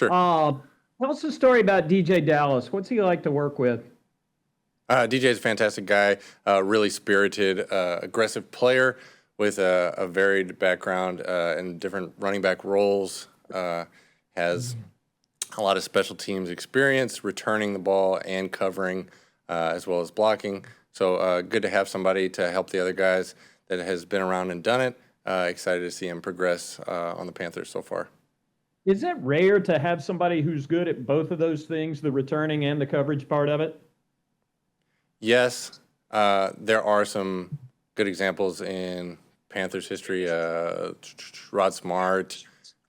Sure. Tell us a story about DJ Dallas. What's he like to work with? DJ is a fantastic guy, really spirited, aggressive player with a varied background in different running back roles. Has a lot of special teams experience, returning the ball and covering, as well as blocking. So good to have somebody to help the other guys that has been around and done it. Excited to see him progress on the Panthers so far. Is it rare to have somebody who's good at both of those things, the returning and the coverage part of it? Yes, there are some good examples in Panthers history. Rod Smart,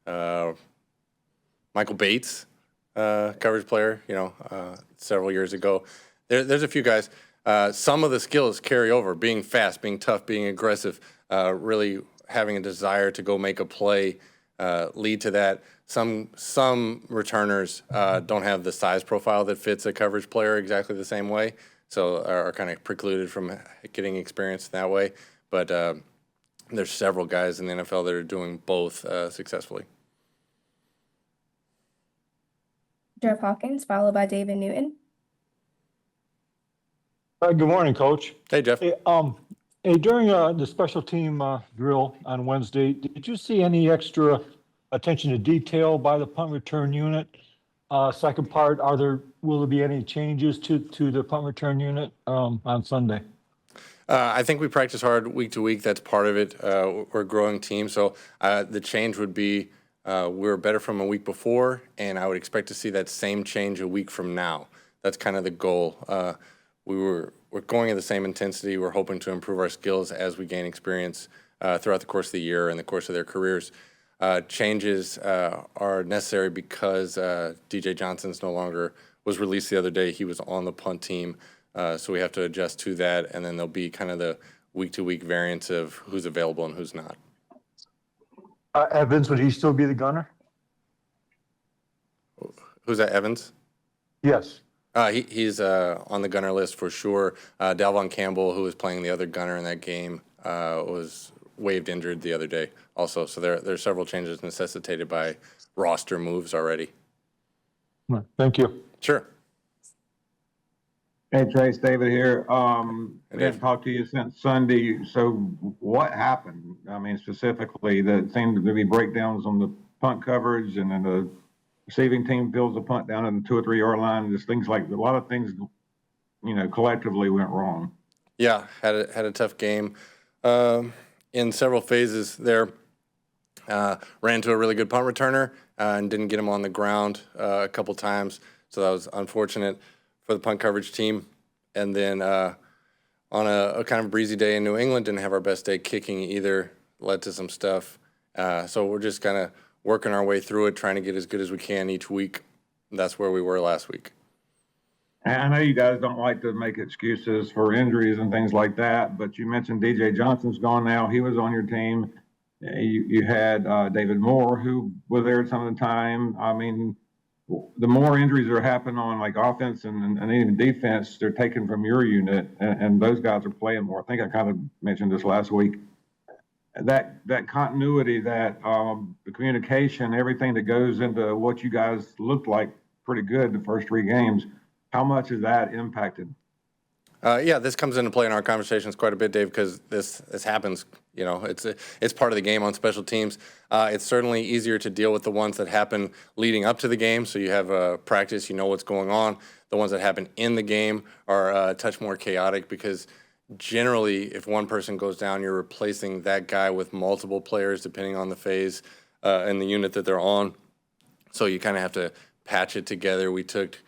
Michael Bates, coverage player, several years ago. There's a few guys. Some of the skills carry over, being fast, being tough, being aggressive, really having a desire to go make a play, lead to that. Some returners don't have the size profile that fits a coverage player exactly the same way, so are kind of precluded from getting experience that way. But there's several guys in the NFL that are doing both successfully. Jeff Hawkins, followed by David Newton. Good morning, Coach. Hey, Jeff. Hey, during the special team drill on Wednesday, did you see any extra attention to detail by the punt return unit? Second part, will there be any changes to the punt return unit on Sunday? I think we practice hard week to week. That's part of it. We're a growing team, so the change would be we're better from a week before, and I would expect to see that same change a week from now. That's kind of the goal. We're going at the same intensity. We're hoping to improve our skills as we gain experience throughout the course of the year and the course of their careers. Changes are necessary because DJ Johnson's was released the other day. He was on the punt team, so we have to adjust to that, and then there'll be kind of the week-to-week variance of who's available and who's not. Evans, would he still be the gunner? Who's that, Evans? Yes. He's on the gunner list for sure. Dalvon Campbell, who was playing the other gunner in that game, was waived injured the other day also. So there are several changes necessitated by roster moves already. Thank you. Sure. Hey, Trace, David here. I haven't talked to you since Sunday. So what happened? I mean, specifically, there seemed to be breakdowns on the punt coverage, and then the receiving team fills the punt down in the 2 or 3 yard line. Just things like a lot of things, collectively went wrong. Yeah, had a tough game in several phases there. Ran into a really good punt returner and didn't get him on the ground a couple times. So that was unfortunate for the punt coverage team. And then on a kind of breezy day in New England, didn't have our best day kicking either, led to some stuff. So we're just kind of working our way through it, trying to get as good as we can each week. That's where we were last week. And I know you guys don't like to make excuses for injuries and things like that, but you mentioned DJ Johnson's gone now. He was on your team. You had David Moore, who was there some of the time. I mean, the more injuries that are happening on like offense and even defense, they're taken from your unit, and those guys are playing more. I think I kind of mentioned this last week. That continuity, the communication, everything that goes into what you guys looked like pretty good the first 3 games, how much has that impacted? Yeah, this comes into play in our conversations quite a bit, Dave, because this happens. It's part of the game on special teams. It's certainly easier to deal with the ones that happen leading up to the game, so you have practice, you know what's going on. The ones that happen in the game are a touch more chaotic because generally, if one person goes down, you're replacing that guy with multiple players depending on the phase and the unit that they're on. So you kind of have to patch it together. We took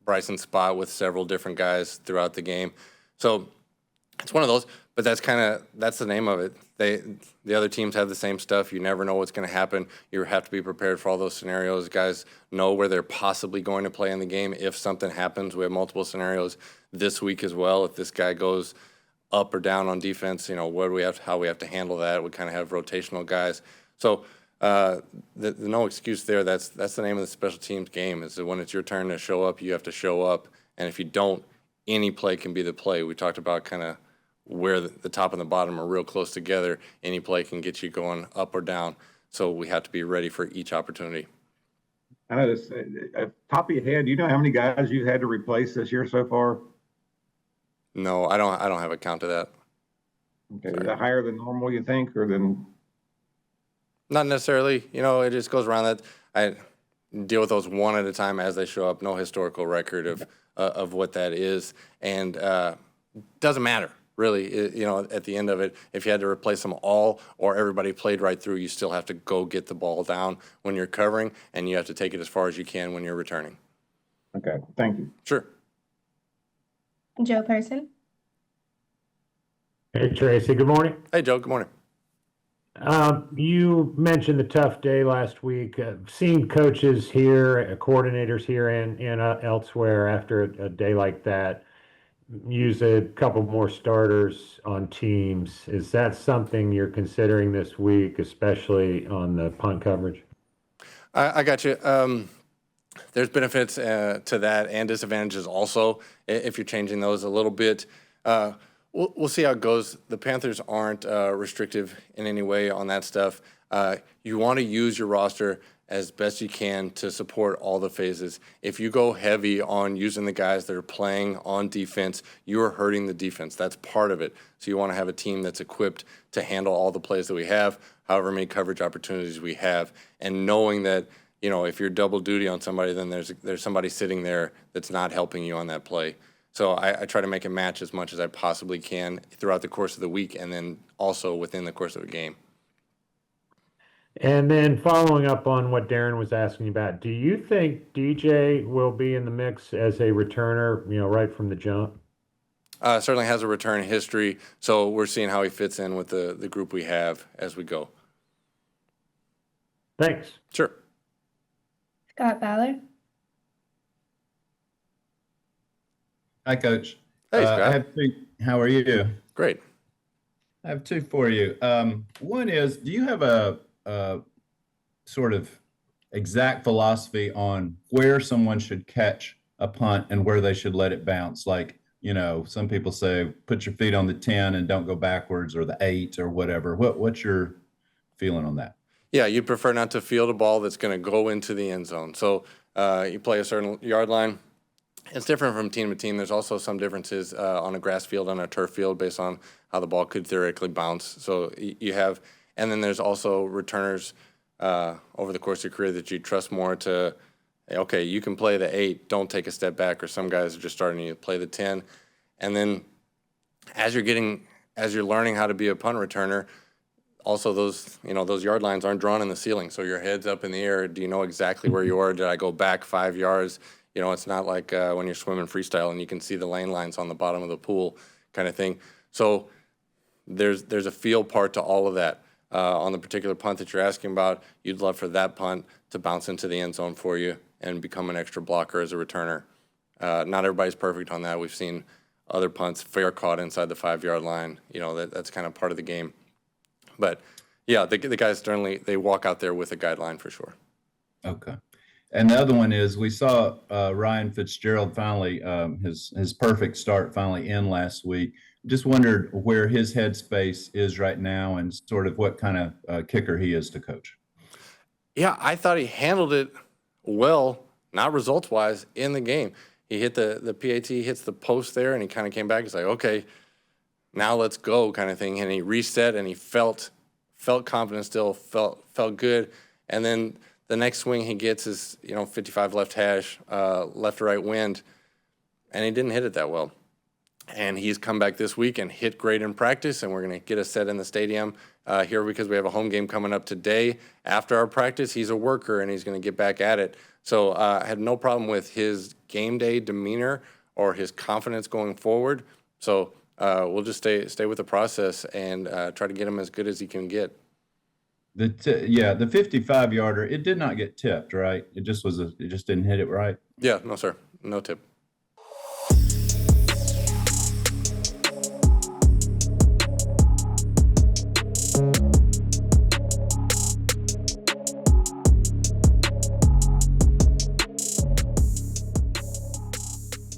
Bryson's spot with several different guys throughout the game. So it's one of those, but that's the name of it. The other teams have the same stuff. You never know what's going to happen. You have to be prepared for all those scenarios. Guys know where they're possibly going to play in the game if something happens. We have multiple scenarios this week as well. If this guy goes up or down on defense, how we have to handle that. We kind of have rotational guys. So no excuse there. That's the name of the special teams game, is that when it's your turn to show up, you have to show up. And if you don't, any play can be the play. We talked about kind of where the top and the bottom are real close together. Any play can get you going up or down. So we have to be ready for each opportunity. I know this, top of your head, do you know how many guys you've had to replace this year so far? No, I don't have a count of that. Okay, is that higher than normal, you think, or than? Not necessarily. You know, it just goes around that. I deal with those one at a time as they show up. No historical record of what that is, and doesn't matter really. You know, at the end of it, if you had to replace them all or everybody played right through, you still have to go get the ball down when you're covering, and you have to take it as far as you can when you're returning. Okay, thank you. Sure. Joe Person. Hey, Tracy, good morning. Hey, Joe. Good morning. You mentioned the tough day last week. Seeing coaches here, coordinators here and elsewhere after a day like that use a couple more starters on teams. Is that something you're considering this week, especially on the punt coverage? I got you. There's benefits to that and disadvantages also if you're changing those a little bit. We'll see how it goes. The Panthers aren't restrictive in any way on that stuff. You want to use your roster as best you can to support all the phases. If you go heavy on using the guys that are playing on defense, you are hurting the defense. That's part of it. So you want to have a team that's equipped to handle all the plays that we have, however many coverage opportunities we have, and knowing that, you know, if you're double duty on somebody, then there's somebody sitting there that's not helping you on that play. So I try to make it match as much as I possibly can throughout the course of the week and then also within the course of a game. And then following up on what Darren was asking about, do you think DJ will be in the mix as a returner, you know, right from the jump? Certainly has a return history, so we're seeing how he fits in with the group we have as we go. Thanks. Sure. Scott Fowler. Hi, Coach. Hey, Scott. I have two. How are you? Great. I have two for you. One is, do you have a sort of exact philosophy on where someone should catch a punt and where they should let it bounce? Like, you know, some people say, put your feet on the 10 and don't go backwards, or the 8 or whatever. What's your feeling on that? Yeah, you'd prefer not to field a ball that's going to go into the end zone. So you play a certain yard line. It's different from team to team. There's also some differences on a grass field, on a turf field, based on how the ball could theoretically bounce. So you have, and then there's also returners over the course of your career that you trust more to, okay, you can play the 8, don't take a step back, or some guys are just starting to play the 10. And then as you're learning how to be a punt returner, also those yard lines aren't drawn in the ceiling. So your head's up in the air. Do you know exactly where you are? Did I go back 5 yards? You know, it's not like when you're swimming freestyle and you can see the lane lines on the bottom of the pool kind of thing. So there's a feel part to all of that. On the particular punt that you're asking about, you'd love for that punt to bounce into the end zone for you and become an extra blocker as a returner. Not everybody's perfect on that. We've seen other punts fair caught inside the 5-yard line. You know, that's kind of part of the game. But yeah, the guys certainly, they walk out there with a guideline for sure. Okay. And the other one is, we saw Ryan Fitzgerald finally, his perfect start finally in last week. Just wondered where his headspace is right now and sort of what kind of kicker he is to coach. Yeah, I thought he handled it well, not results-wise, in the game. He hit the PAT, hits the post there, and he kind of came back. He's like, okay, now let's go kind of thing. And he reset, and he felt confident still, felt good. And then the next swing he gets is, 55 left hash, left to right wind, and he didn't hit it that well. And he's come back this week and hit great in practice, and we're going to get a set in the stadium here because we have a home game coming up today. After our practice, he's a worker, and he's going to get back at it. So I had no problem with his game day demeanor or his confidence going forward. So we'll just stay with the process and try to get him as good as he can get. The 55-yarder, it did not get tipped, right? It just didn't hit it right. Yeah, no, sir. No tip.